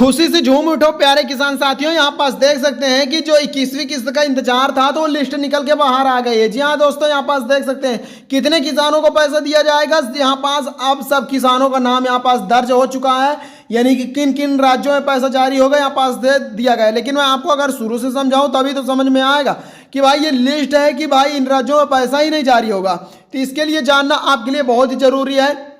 खुशी से झूम उठो प्यारे किसान साथियों। यहाँ पास देख सकते हैं कि जो 21वीं किस्त का इंतजार था तो वो लिस्ट निकल के बाहर आ गई है। जी हाँ दोस्तों, यहाँ पास देख सकते हैं कितने किसानों को पैसा दिया जाएगा। यहाँ पास अब सब किसानों का नाम यहाँ पास दर्ज हो चुका है, यानी कि किन किन राज्यों में पैसा जारी होगा यहाँ पास दे दिया गया है। लेकिन मैं आपको अगर शुरू से समझाऊं तभी तो समझ में आएगा कि भाई ये लिस्ट है कि भाई इन राज्यों में पैसा ही नहीं जारी होगा। तो इसके लिए जानना आपके लिए बहुत ही जरूरी है।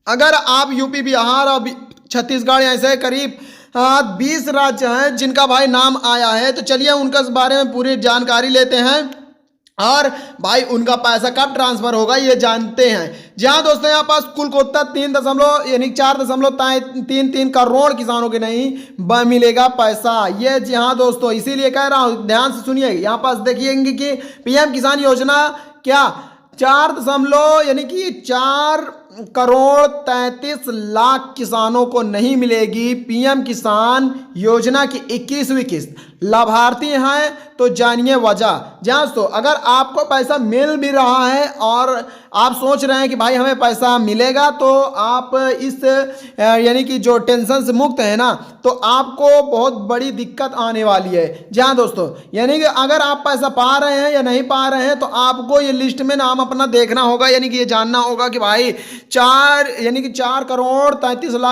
अगर आप यूपी, बिहार और छत्तीसगढ़ ऐसे करीब 20 राज्य हैं जिनका भाई नाम आया है, तो चलिए उनका इस बारे में पूरी जानकारी लेते हैं और भाई उनका पैसा कब ट्रांसफर होगा ये जानते हैं। जहां दोस्तों यहाँ पास कुल कोता 4.33 करोड़ किसानों के नहीं मिलेगा पैसा। ये जी हाँ दोस्तों, इसीलिए कह रहा हूँ, ध्यान से सुनिए। यहाँ पास देखिएंगे कि पीएम किसान योजना क्या 4.33 करोड़ किसानों को नहीं मिलेगी पीएम किसान योजना की 21वीं किस्त। लाभार्थी हैं तो जानिए वजह। जहाँ तो अगर आपको पैसा मिल भी रहा है और आप सोच रहे हैं कि भाई हमें पैसा मिलेगा, तो आप इस यानी कि जो टेंशन से मुक्त है ना, तो आपको बहुत बड़ी दिक्कत आने वाली है। जहाँ दोस्तों यानी कि अगर आप पैसा पा रहे हैं या नहीं पा रहे हैं, तो आपको ये लिस्ट में नाम अपना देखना होगा, यानी कि ये जानना होगा कि भाई 4.33 करोड़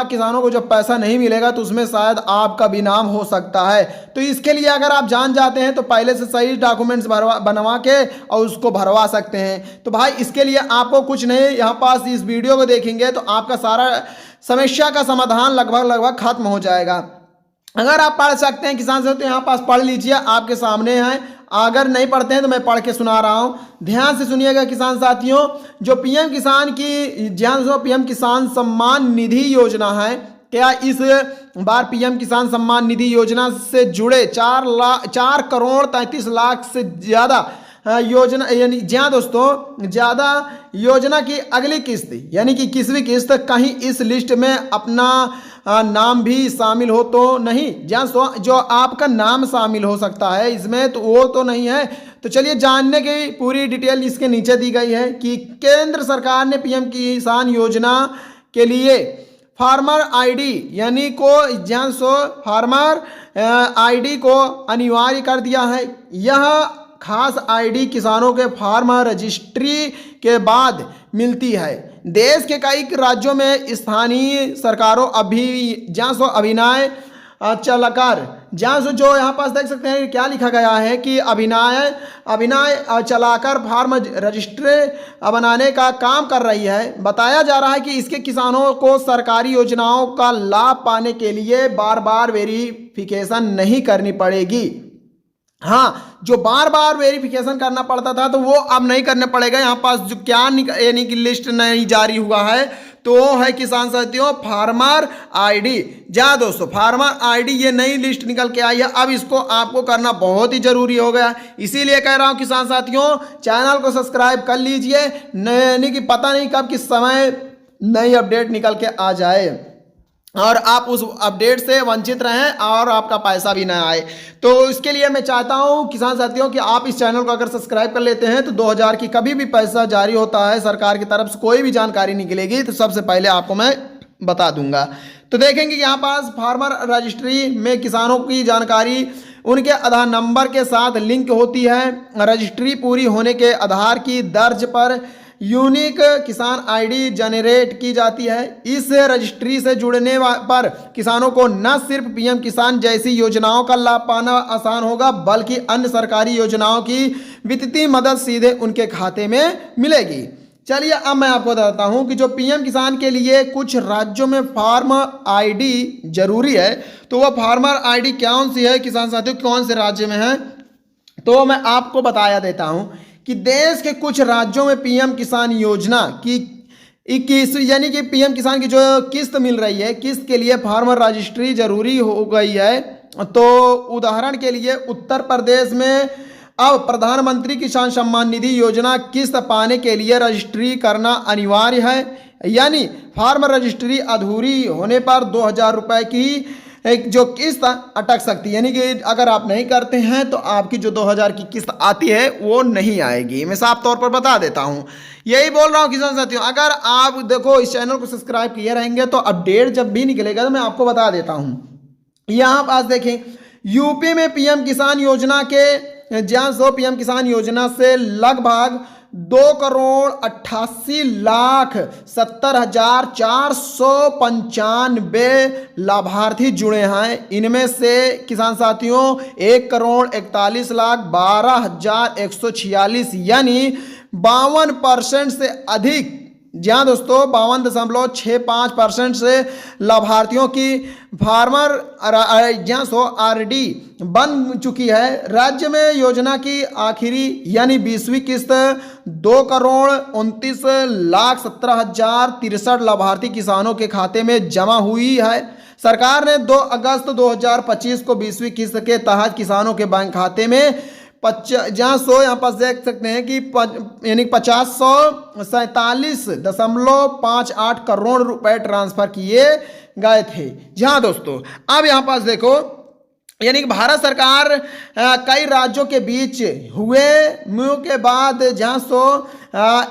किसानों को जब पैसा नहीं मिलेगा तो उसमें शायद आपका भी नाम हो सकता है। तो इसके लिए अगर आप जान जाते हैं तो पहले से सही डॉक्यूमेंट्स बनवा के और उसको भरवा सकते हैं। तो भाई इसके लिए आपको कुछ नहीं, यहाँ पास इस वीडियो को देखेंगे तो आपका सारा समस्या का समाधान लगभग खत्म हो जाएगा। अगर आप पढ़ सकते हैं किसान से तो यहाँ पास पढ़ लीजिए, आपके सामने है। अगर नहीं पढ़ते हैं तो मैं पढ़ के सुना रहा हूँ, ध्यान से सुनिएगा किसान साथियों। जो पीएम किसान की पीएम किसान सम्मान निधि योजना है, क्या इस बार पीएम किसान सम्मान निधि योजना से जुड़े 4.33 करोड़ से ज़्यादा योजना, यानी जहाँ दोस्तों ज़्यादा योजना की अगली किस्त यानी कि 21वीं किस्त कहीं इस लिस्ट में अपना नाम भी शामिल हो तो नहीं। जहाँ जो आपका नाम शामिल हो सकता है इसमें, तो वो तो नहीं है। तो चलिए जानने की पूरी डिटेल इसके नीचे दी गई है कि केंद्र सरकार ने पीएम किसान योजना के लिए फार्मर आईडी यानी को फार्मर आईडी को अनिवार्य कर दिया है। यह खास आईडी किसानों के फार्मर रजिस्ट्री के बाद मिलती है। देश के कई राज्यों में स्थानीय सरकारों अभिनय चलाकर जो यहाँ पास देख सकते हैं क्या लिखा गया है कि अभिनय चलाकर फार्म रजिस्ट्री बनाने का काम कर रही है। बताया जा रहा है कि इसके किसानों को सरकारी योजनाओं का लाभ पाने के लिए बार बार वेरिफिकेशन नहीं करनी पड़ेगी। हाँ, जो बार बार वेरिफिकेशन करना पड़ता था तो वो अब नहीं करना पड़ेगा। यहाँ पास जो क्या यानी कि लिस्ट नहीं जारी हुआ है तो वो है किसान साथियों फार्मर आईडी। जहाँ दोस्तों फार्मर आईडी ये नई लिस्ट निकल के आई है, अब इसको आपको करना बहुत ही जरूरी हो गया। इसीलिए कह रहा हूँ किसान साथियों, चैनल को सब्सक्राइब कर लीजिए, यानी कि पता नहीं कब किस समय नई अपडेट निकल के आ जाए और आप उस अपडेट से वंचित रहें और आपका पैसा भी ना आए। तो इसके लिए मैं चाहता हूं किसान साथियों कि आप इस चैनल को अगर सब्सक्राइब कर लेते हैं तो 2000 की कभी भी पैसा जारी होता है सरकार की तरफ से, कोई भी जानकारी निकलेगी तो सबसे पहले आपको मैं बता दूंगा। तो देखेंगे कि यहाँ पास फार्मर रजिस्ट्री में किसानों की जानकारी उनके आधार नंबर के साथ लिंक होती है। रजिस्ट्री पूरी होने के आधार की दर्ज पर यूनिक किसान आईडी जनरेट की जाती है। इस रजिस्ट्री से जुड़ने पर किसानों को न सिर्फ पीएम किसान जैसी योजनाओं का लाभ पाना आसान होगा, बल्कि अन्य सरकारी योजनाओं की वित्तीय मदद सीधे उनके खाते में मिलेगी। चलिए अब मैं आपको बताता हूं कि जो पीएम किसान के लिए कुछ राज्यों में फार्मर आईडी जरूरी है, तो वह फार्मर आईडी कौन सी है किसान साथियों, कौन से राज्य में है, तो मैं आपको बताया देता हूं कि देश के कुछ राज्यों में पीएम किसान योजना की 21 यानी कि पीएम किसान की जो किस्त मिल रही है, किस्त के लिए फार्मर रजिस्ट्री जरूरी हो गई है। तो उदाहरण के लिए उत्तर प्रदेश में अब प्रधानमंत्री किसान सम्मान निधि योजना किस्त पाने के लिए रजिस्ट्री करना अनिवार्य है, यानी फार्मर रजिस्ट्री अधूरी होने पर 2000 रुपये की एक जो किस्त अटक सकती है, यानी कि अगर आप नहीं करते हैं तो आपकी जो 2000 की किस्त आती है वो नहीं आएगी। मैं साफ तौर पर बता देता हूं, यही बोल रहा हूं किसान साथियों। अगर आप देखो इस चैनल को सब्सक्राइब किए रहेंगे तो अपडेट जब भी निकलेगा तो मैं आपको बता देता हूं। यहाँ पास देखें, यूपी में पीएम किसान योजना के जहाँ सो पीएम किसान योजना से लगभग 2,68,70,495 लाभार्थी जुड़े हैं। इनमें से किसान साथियों 1,41,12,146 यानी 52% से अधिक, जहाँ दोस्तों 52.65% से लाभार्थियों की फार्मर जहाँ सो आरडी बन चुकी है। राज्य में योजना की आखिरी यानी 20वीं किस्त 2,29,17,063 लाभार्थी किसानों के खाते में जमा हुई है। सरकार ने 2 अगस्त 2025 को 20वीं किस्त के तहत किसानों के बैंक खाते में जहाँ सो यहाँ पर देख सकते हैं कि यानी 547.58 करोड़ रुपए ट्रांसफर किए गए थे। जहाँ दोस्तों अब यहाँ पास देखो, यानी कि भारत सरकार कई राज्यों के बीच हुए मुँह के बाद जहाँ सो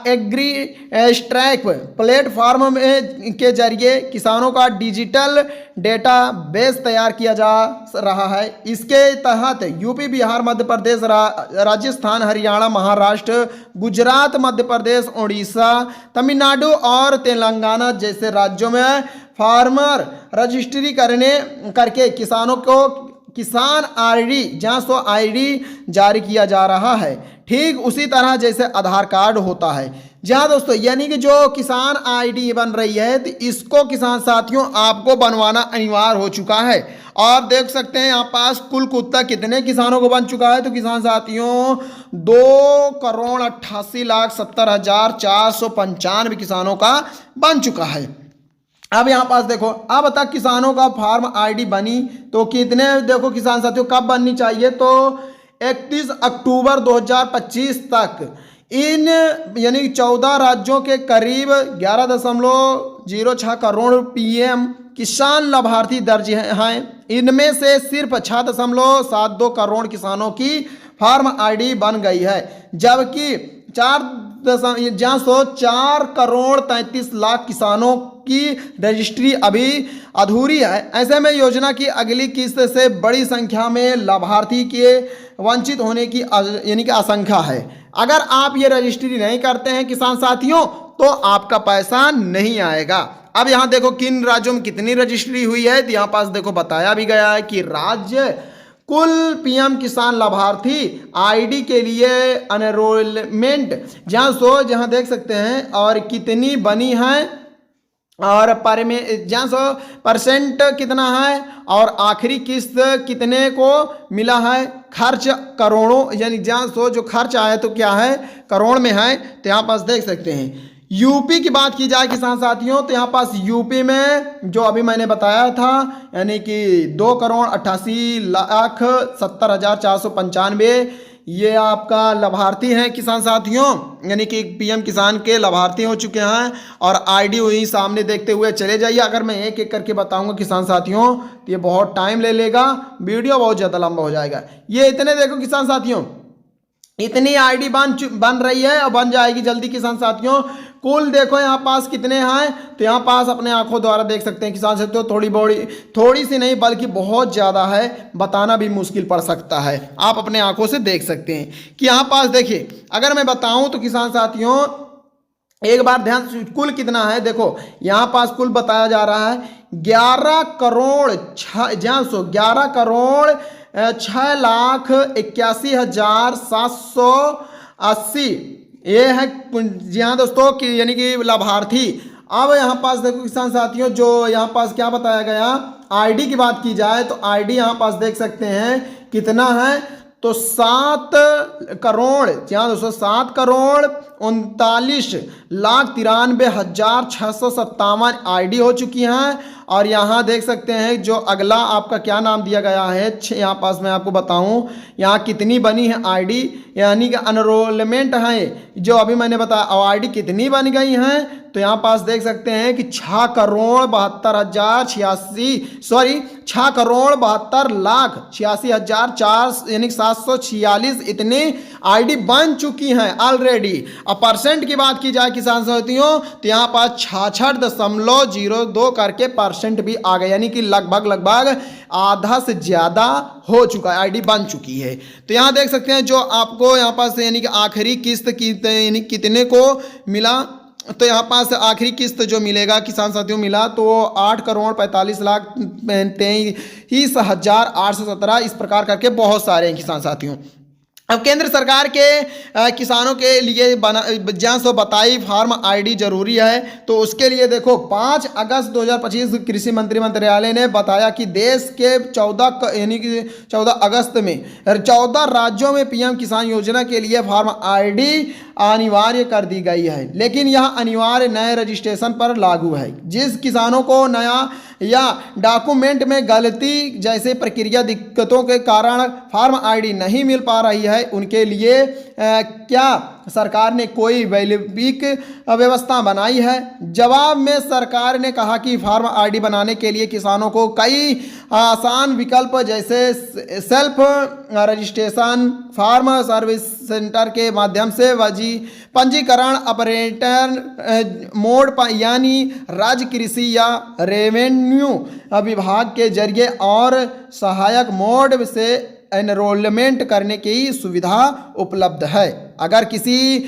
एग्री स्ट्राइक प्लेटफॉर्म में के जरिए किसानों का डिजिटल डेटा बेस तैयार किया जा रहा है। इसके तहत यूपी, बिहार, मध्य प्रदेश, राजस्थान, हरियाणा, महाराष्ट्र, गुजरात, मध्य प्रदेश, उड़ीसा, तमिलनाडु और तेलंगाना जैसे राज्यों में फार्मर रजिस्ट्री करके किसानों को किसान आईडी जहाँ सो आईडी जारी किया जा रहा है, ठीक उसी तरह जैसे आधार कार्ड होता है। जहाँ दोस्तों यानी कि जो किसान आईडी बन रही है तो इसको किसान साथियों आपको बनवाना अनिवार्य हो चुका है। और देख सकते हैं यहाँ पास कुल कुत्ता कितने किसानों को बन चुका है, तो किसान साथियों 2,68,70,495 किसानों का बन चुका है। अब यहाँ पास देखो, अब तक किसानों का फार्म आईडी बनी तो कितने, देखो किसान साथियों कब बननी चाहिए, तो 31 अक्टूबर 2025 तक इन यानी 14 राज्यों के करीब 11.06 करोड़ पीएम किसान लाभार्थी दर्ज हैं। इनमें से सिर्फ 6.72 करोड़ किसानों की फार्म आईडी बन गई है, जबकि 4 करोड़ 33 लाख किसानों की रजिस्ट्री अभी अधूरी है। ऐसे में योजना की अगली किस्त से बड़ी संख्या में लाभार्थी के वंचित होने की यानी कि आशंका है। अगर आप ये रजिस्ट्री नहीं करते हैं किसान साथियों तो आपका पैसा नहीं आएगा। अब यहाँ देखो किन राज्यों में कितनी रजिस्ट्री हुई है, तो यहाँ पास देखो बताया भी गया है कि राज्य कुल पीएम किसान लाभार्थी आईडी के लिए एनरोलमेंट जहाँ देख सकते हैं और कितनी बनी है और पर में जहाँ 100% कितना है और आखिरी किस्त कितने को मिला है। खर्च करोड़ों यानी जहाँ जो खर्च आया तो क्या है करोड़ में है, तो यहाँ पास देख सकते हैं। यूपी की बात की जाए किसान साथियों तो यहाँ पास यूपी में जो अभी मैंने बताया था यानी कि 2,88,70,495 ये आपका लाभार्थी हैं किसान साथियों, यानी कि पीएम किसान के लाभार्थी हो चुके हैं। और आईडी वही सामने देखते हुए चले जाइए। अगर मैं एक एक करके बताऊंगा किसान साथियों तो ये बहुत टाइम ले लेगा, वीडियो बहुत ज़्यादा लंबा हो जाएगा। ये इतने देखो किसान साथियों, इतनी आईडी बन रही है और बन जाएगी जल्दी किसान साथियों। कुल देखो यहाँ पास कितने हैं, तो यहाँ पास अपने आंखों द्वारा देख सकते हैं किसान साथियों। थोड़ी सी नहीं बल्कि बहुत ज़्यादा है, बताना भी मुश्किल पड़ सकता है। आप अपने आंखों से देख सकते हैं कि यहाँ पास देखिए, अगर मैं बताऊं तो किसान साथियों एक बार ध्यान, कुल कितना है देखो यहाँ पास कुल बताया जा रहा है 11 करोड़ 6,81,780 ये है जी हाँ दोस्तों कि यानी कि लाभार्थी। अब यहाँ पास देखो किसान साथियों जो यहाँ पास क्या बताया गया, आईडी की बात की जाए तो आईडी यहाँ पास देख सकते हैं कितना है, तो 7 करोड़ यहाँ दोस्तों 7,39,93,657 आईडी हो चुकी हैं। और यहाँ देख सकते हैं जो अगला आपका क्या नाम दिया गया है, यहाँ पास मैं आपको बताऊं यहाँ कितनी बनी है आईडी, यानी कि एनरोलमेंट है जो अभी मैंने बताया। और आईडी कितनी बन गई हैं तो यहाँ पास देख सकते हैं कि 6,72,86,4 यानी 746 इतनी आईडी बन चुकी हैं ऑलरेडी। अब परसेंट की बात की जाए किसान साथियों तो यहाँ पास 66.02 करके 50% भी आ गया, यानी कि लगभग आधा से ज़्यादा हो चुका है, आईडी बन चुकी है। तो यहाँ देख सकते हैं जो आपको यहाँ पास यानी कि आखिरी किस्त की यानी कितने को मिला, तो यहाँ पास आखिरी किस्त जो मिलेगा किसान साथियों मिला तो 8,45,23,817 इस प्रकार करके बहुत सारे हैं किसान साथियों। अब केंद्र सरकार के किसानों के लिए जहाँ सो बताई फार्म आईडी जरूरी है, तो उसके लिए देखो 5 अगस्त 2025 कृषि मंत्रिमंडल ने बताया कि देश के 14 अगस्त में 14 राज्यों में पीएम किसान योजना के लिए फार्म आईडी अनिवार्य कर दी गई है, लेकिन यह अनिवार्य नए रजिस्ट्रेशन पर लागू है। जिस किसानों को नया या डॉक्यूमेंट में गलती जैसे प्रक्रिया दिक्कतों के कारण फार्म आईडी नहीं मिल पा रही है, उनके लिए क्या सरकार ने कोई वैकल्पिक व्यवस्था बनाई है? जवाब में सरकार ने कहा कि फार्म आईडी बनाने के लिए किसानों को कई आसान विकल्प जैसे self registration, farm service centre के माध्यम से पंजीकरण, ऑपरेटर मोड यानी राज्य कृषि या रेवेन्यू विभाग के जरिए और सहायक मोड से एनरोलमेंट करने की सुविधा उपलब्ध है। अगर किसी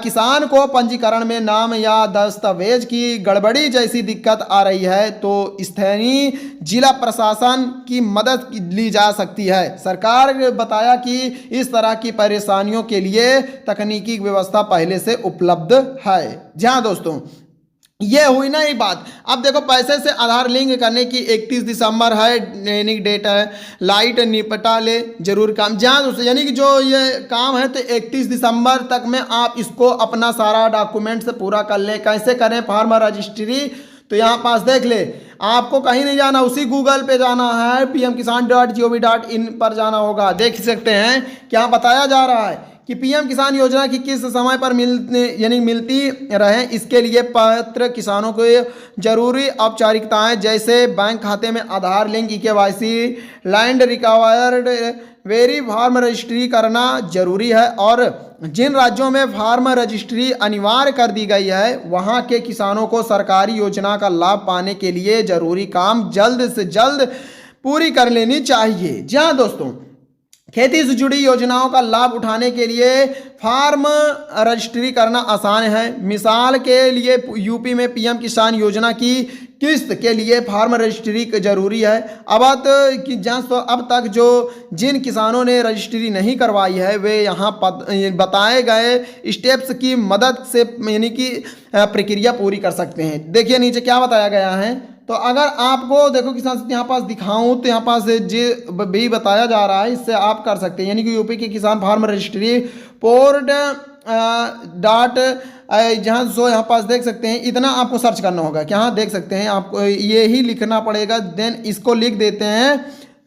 किसान को पंजीकरण में नाम या दस्तावेज की गड़बड़ी जैसी दिक्कत आ रही है तो स्थानीय जिला प्रशासन की मदद ली जा सकती है। सरकार ने बताया कि इस तरह की परेशानियों के लिए तकनीकी व्यवस्था पहले से उपलब्ध है। जहाँ दोस्तों ये हुई ना ये बात। अब देखो पैसे से आधार लिंक करने की 31 दिसंबर है यानी डेट है, लाइट निपटा ले जरूर काम। जहाँ दोस्तों यानी कि जो ये काम है तो 31 दिसंबर तक में आप इसको अपना सारा डॉक्यूमेंट से पूरा कर लें। कैसे करें फार्म रजिस्ट्री, तो यहाँ पास देख ले, आपको कहीं नहीं जाना, उसी गूगल पे जाना है, pmkisan.gov.in पर जाना होगा। देख सकते हैं क्या बताया जा रहा है कि पीएम किसान योजना की किस समय पर मिलती रहे, इसके लिए पात्र किसानों को जरूरी औपचारिकताएं जैसे बैंक खाते में Aadhaar link, KYC, land record वेरी फार्म रजिस्ट्री करना जरूरी है। और जिन राज्यों में फार्म रजिस्ट्री अनिवार्य कर दी गई है वहां के किसानों को सरकारी योजना का लाभ पाने के लिए जरूरी काम जल्द से जल्द पूरी कर लेनी चाहिए। जी हाँ दोस्तों, खेती से जुड़ी योजनाओं का लाभ उठाने के लिए फार्म रजिस्ट्री करना आसान है। मिसाल के लिए यूपी में पीएम किसान योजना की किस्त के लिए फार्म रजिस्ट्री जरूरी है। अब तक जिन किसानों ने रजिस्ट्री नहीं करवाई है वे यहाँ बताए गए स्टेप्स की मदद से यानी कि प्रक्रिया पूरी कर सकते हैं। देखिए नीचे क्या बताया गया है। तो अगर आपको देखो किसान यहाँ पास दिखाऊं तो यहाँ पास जो भी बताया जा रहा है इससे आप कर सकते हैं, यानी कि यूपी के किसान फार्म रजिस्ट्री पोर्ट डॉट जहाँ सो यहाँ पास देख सकते हैं, इतना आपको सर्च करना होगा। क्या देख सकते हैं, आपको ये ही लिखना पड़ेगा, देन इसको लिख देते हैं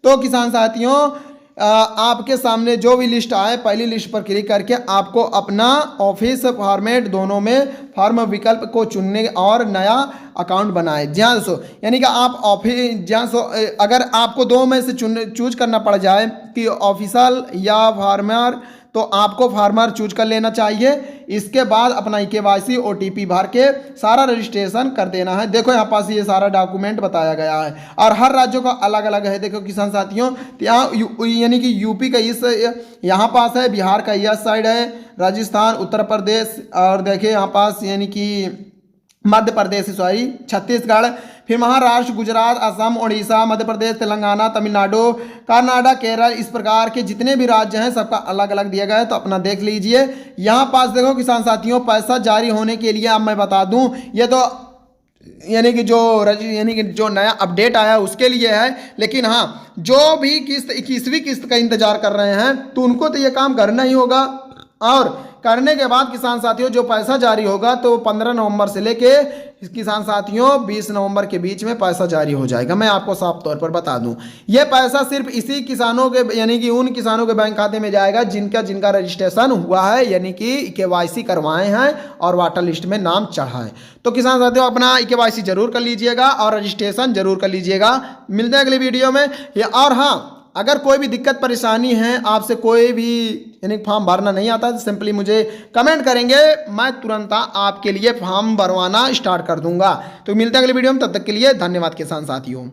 तो किसान साथियों आपके सामने जो भी लिस्ट आए पहली लिस्ट पर क्लिक करके आपको अपना ऑफिस फॉर्मेट दोनों में फार्म विकल्प को चुनने और नया अकाउंट बनाए। जहाँ सो यानी कि आप ऑफिस जहाँ सो अगर आपको दो में से चूज करना पड़ जाए कि ऑफिशियल या फार्मर, तो आपको फार्मर चूज कर लेना चाहिए। इसके बाद अपना केवाईसी ओटीपी भर के सारा रजिस्ट्रेशन कर देना है। देखो यहाँ पास ये सारा डॉक्यूमेंट बताया गया है और हर राज्यों का अलग अलग है। देखो किसान साथियों यहाँ यानी कि यूपी का इस यहाँ पास है, बिहार का इस साइड है, राजस्थान, उत्तर प्रदेश और देखिए यहाँ पास यानी कि मध्य प्रदेश, सॉरी छत्तीसगढ़, फिर महाराष्ट्र, गुजरात, असम, उड़ीसा, मध्य प्रदेश, तेलंगाना, तमिलनाडु, कर्नाटक, केरल, इस प्रकार के जितने भी राज्य हैं सबका अलग अलग दिया गया है, तो अपना देख लीजिए। यहाँ पास देखो किसान साथियों पैसा जारी होने के लिए अब मैं बता दूं ये तो यानी कि जो नया अपडेट आया उसके लिए है, लेकिन हाँ जो भी किस्त 21वीं किस्त का इंतजार कर रहे हैं तो उनको तो ये काम करना ही होगा। और करने के बाद किसान साथियों जो पैसा जारी होगा तो 15 नवंबर से लेके किसान साथियों 20 नवंबर के बीच में पैसा जारी हो जाएगा। मैं आपको साफ तौर पर बता दूं ये पैसा सिर्फ इसी किसानों के यानी कि उन किसानों के बैंक खाते में जाएगा जिनका रजिस्ट्रेशन हुआ है, यानी कि केवाईसी करवाए हैं और वाटर लिस्ट में नाम चढ़ा है। तो किसान साथियों अपना केवाईसी जरूर कर लीजिएगा और रजिस्ट्रेशन जरूर कर लीजिएगा। मिलते हैं अगली वीडियो में। और हाँ, अगर कोई भी दिक्कत परेशानी है, आपसे कोई भी यानी फॉर्म भरना नहीं आता, तो सिंपली मुझे कमेंट करेंगे, मैं तुरंत आपके लिए फॉर्म भरवाना स्टार्ट कर दूंगा। तो मिलते हैं अगली वीडियो में, तब तक के लिए धन्यवाद किसान साथियों।